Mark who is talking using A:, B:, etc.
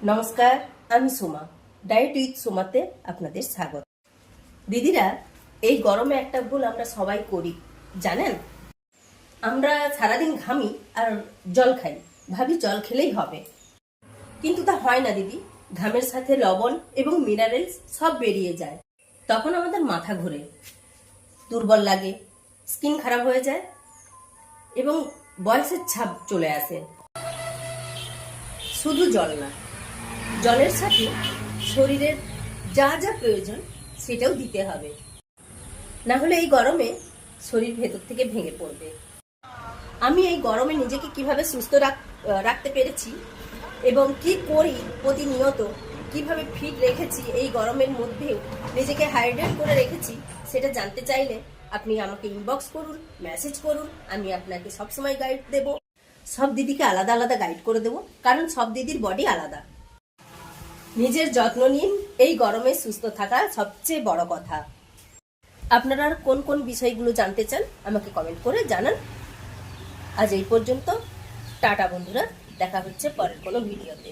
A: নমস্কার, আমি Soma. Diet with সোমাতে আপনাদের স্বাগত। দিদিরা, এই গরমে একটা ভুল আমরা সবাই করি, জানেন? আমরা সারাদিন ঘামি আর জল খাই, ভাবি জল খেলেই হবে, কিন্তু তা হয় না দিদি। ঘামের সাথে লবণ এবং মিনারেলস সব বেরিয়ে যায়। তখন আমাদের মাথা ঘোরে, দুর্বল লাগে, স্কিন খারাপ হয়ে যায় এবং বয়সের ছাপ চলে আসে। শুধু জল না, জলের সাথে শরীরের যা যা প্রয়োজন সেটাও দিতে হবে, না হলে এই গরমে শরীর ভেতর থেকে ভেঙে পড়বে। আমি এই গরমে নিজেকে কিভাবে সুস্থ রাখতে পেরেছি এবং কি করি প্রতিনিয়ত, কিভাবে ফিট রেখেছি, এই গরমের মধ্যেও নিজেকে হাইড্রেট করে রেখেছি, সেটা জানতে চাইলে আপনি আমাকে ইনবক্স করুন, মেসেজ করুন। আমি আপনাকে সবসময় গাইড দেব। সব দিদিকে আলাদা আলাদা গাইড করে দেব, কারণ সব দিদির বডি আলাদা। নিজের যত্ন নিন, এই গরমে সুস্থ থাকা সবচেয়ে বড় কথা। আপনারা আর কোন কোন বিষয়গুলো জানতে চান আমাকে কমেন্ট করে জানান। আজ এই পর্যন্ত। টাটা বন্ধুরা, দেখা হচ্ছে পরের কোনো ভিডিওতে।